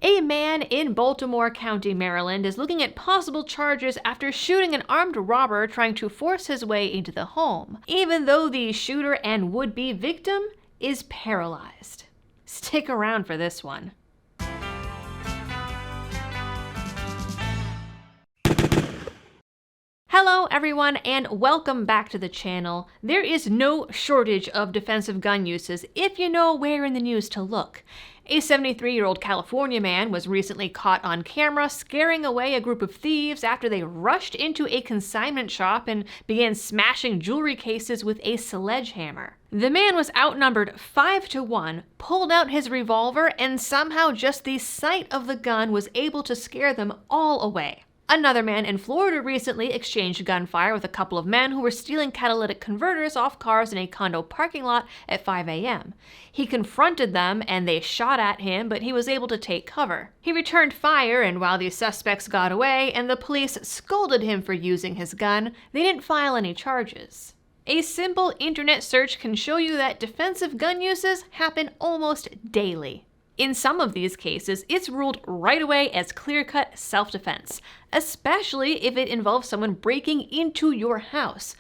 A man in Baltimore County, Maryland, is looking at possible charges after shooting an armed robber trying to force his way into the home, even though the shooter and would-be victim is paralyzed. Stick around for this one. Hello everyone and welcome back to the channel. There is no shortage of defensive gun uses if you know where in the news to look. A 73-year-old California man was recently caught on camera scaring away a group of thieves after they rushed into a consignment shop and began smashing jewelry cases with a sledgehammer. The man was outnumbered 5-1, pulled out his revolver, and somehow just the sight of the gun was able to scare them all away. Another man in Florida recently exchanged gunfire with a couple of men who were stealing catalytic converters off cars in a condo parking lot at 5 a.m. He confronted them and they shot at him, but he was able to take cover. He returned fire, and while the suspects got away and the police scolded him for using his gun, they didn't file any charges. A simple internet search can show you that defensive gun uses happen almost daily. In some of these cases, it's ruled right away as clear-cut self-defense, especially if it involves someone breaking into your house.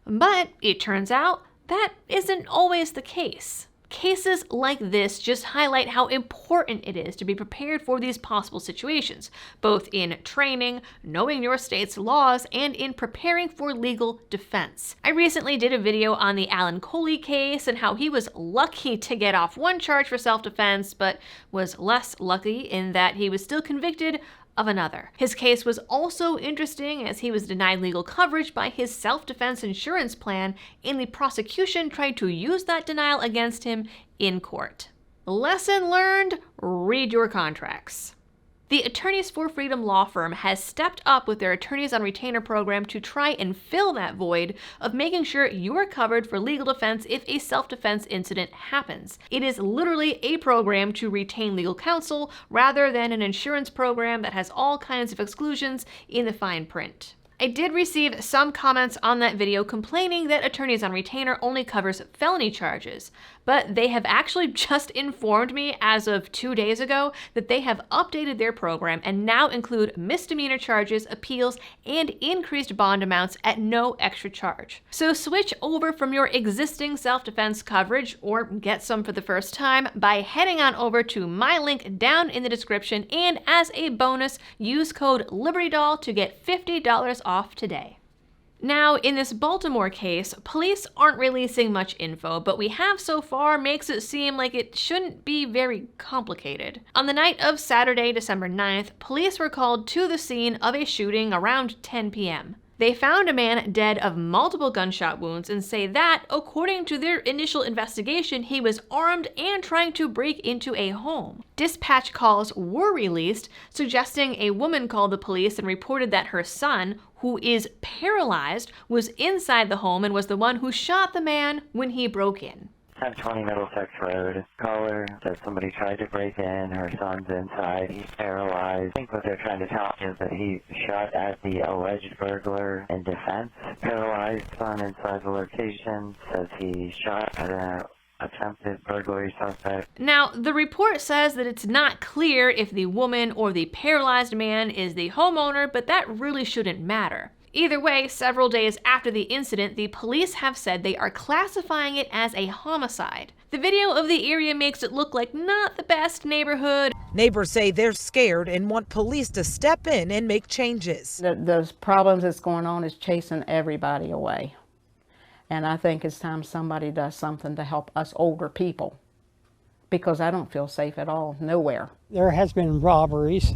But it turns out that isn't always the case. Cases like this just highlight how important it is to be prepared for these possible situations, both in training, knowing your state's laws, and in preparing for legal defense. I recently did a video on the Alan Coley case and how he was lucky to get off one charge for self-defense, but was less lucky in that he was still convicted of another. His case was also interesting as he was denied legal coverage by his self-defense insurance plan, and the prosecution tried to use that denial against him in court. Lesson learned: read your contracts. The Attorneys for Freedom law firm has stepped up with their Attorneys on Retainer program to try and fill that void of making sure you're covered for legal defense if a self-defense incident happens. It is literally a program to retain legal counsel rather than an insurance program that has all kinds of exclusions in the fine print. I did receive some comments on that video complaining that Attorneys on Retainer only covers felony charges, but they have actually just informed me as of 2 days ago that they have updated their program and now include misdemeanor charges, appeals, and increased bond amounts at no extra charge. So switch over from your existing self-defense coverage, or get some for the first time, by heading on over to my link down in the description, and as a bonus, use code LibertyDoll to get $50 off today. Now, in this Baltimore case, police aren't releasing much info, but we have so far makes it seem like it shouldn't be very complicated. On the night of Saturday, December 9th, police were called to the scene of a shooting around 10 p.m. They found a man dead of multiple gunshot wounds and say that, according to their initial investigation, he was armed and trying to break into a home. Dispatch calls were released, suggesting a woman called the police and reported that her son, who is paralyzed, was inside the home and was the one who shot the man when he broke in. 1020 Middlesex Road. Caller says somebody tried to break in. Her son's inside. He's paralyzed. I think what they're trying to tell me is that he shot at the alleged burglar in defense. Paralyzed son inside the location says he shot at an attempted burglary suspect. Now, the report says that it's not clear if the woman or the paralyzed man is the homeowner, but that really shouldn't matter. Either way, several days after the incident, the police have said they are classifying it as a homicide. The video of the area makes it look like not the best neighborhood. Neighbors say they're scared and want police to step in and make changes. Those problems that's going on is chasing everybody away. And I think it's time somebody does something to help us older people, because I don't feel safe at all, nowhere. There has been robberies,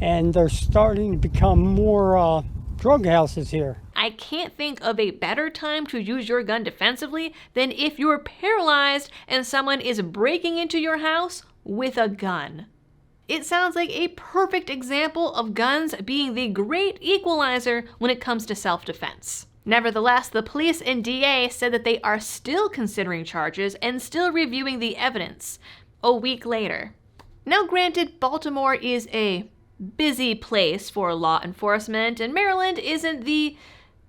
and they're starting to become more drug houses here. I can't think of a better time to use your gun defensively than if you're paralyzed and someone is breaking into your house with a gun. It sounds like a perfect example of guns being the great equalizer when it comes to self-defense. Nevertheless, the police and DA said that they are still considering charges and still reviewing the evidence a week later. Now granted, Baltimore is a busy place for law enforcement, and Maryland isn't the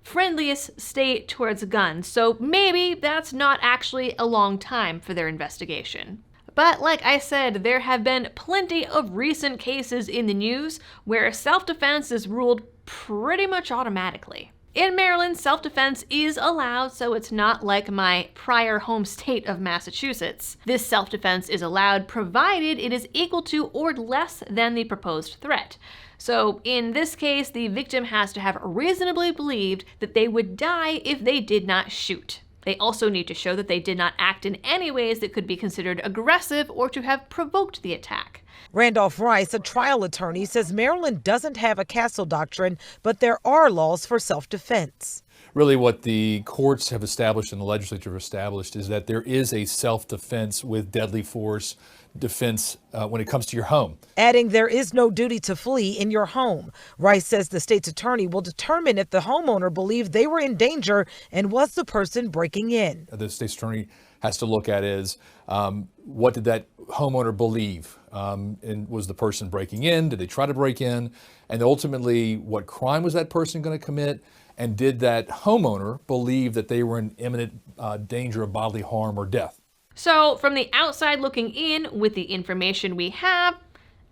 friendliest state towards guns, so maybe that's not actually a long time for their investigation. But like I said, there have been plenty of recent cases in the news where self-defense is ruled pretty much automatically. In Maryland, self-defense is allowed, so it's not like my prior home state of Massachusetts. This self-defense is allowed provided it is equal to or less than the proposed threat. So in this case, the victim has to have reasonably believed that they would die if they did not shoot. They also need to show that they did not act in any ways that could be considered aggressive or to have provoked the attack. Randolph Rice, a trial attorney, says Maryland doesn't have a castle doctrine, but there are laws for self-defense. Really what the courts have established and the legislature have established is that there is a self-defense with deadly force defense when it comes to your home. Adding there is no duty to flee in your home. Rice says the state's attorney will determine if the homeowner believed they were in danger and was the person breaking in. The state's attorney has to look at is what did that homeowner believe? And was the person breaking in? Did they try to break in? And ultimately, what crime was that person going to commit? And did that homeowner believe that they were in imminent danger of bodily harm or death? So from the outside looking in, with the information we have,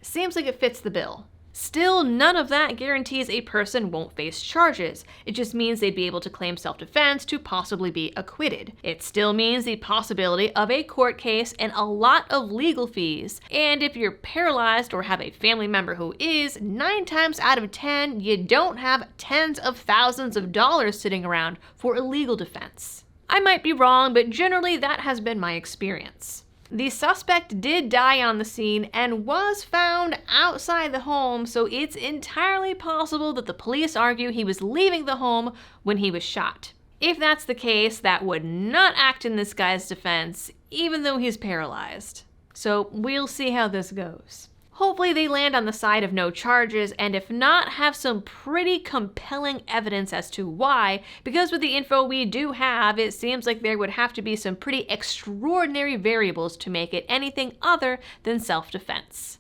seems like it fits the bill. Still, none of that guarantees a person won't face charges. It just means they'd be able to claim self-defense to possibly be acquitted. It still means the possibility of a court case and a lot of legal fees. And if you're paralyzed or have a family member who is, 9 times out of 10, you don't have tens of thousands of dollars sitting around for a legal defense. I might be wrong, but generally that has been my experience. The suspect did die on the scene and was found outside the home, so it's entirely possible that the police argue he was leaving the home when he was shot. If that's the case, that would not act in this guy's defense, even though he's paralyzed. So we'll see how this goes. Hopefully they land on the side of no charges, and if not, have some pretty compelling evidence as to why, because with the info we do have, it seems like there would have to be some pretty extraordinary variables to make it anything other than self-defense.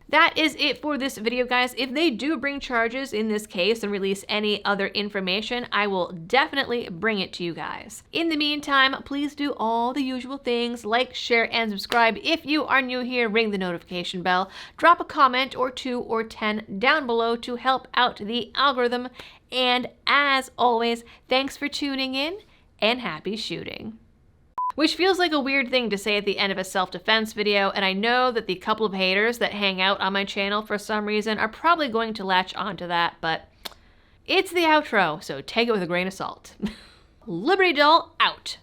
That is it for this video, guys. If they do bring charges in this case and release any other information, I will definitely bring it to you guys. In the meantime, please do all the usual things, like, share, and subscribe. If you are new here, ring the notification bell. Drop a comment or 2 or 10 down below to help out the algorithm. And as always, thanks for tuning in and happy shooting. Which feels like a weird thing to say at the end of a self-defense video, and I know that the couple of haters that hang out on my channel for some reason are probably going to latch onto that, but it's the outro, so take it with a grain of salt. Liberty Doll out.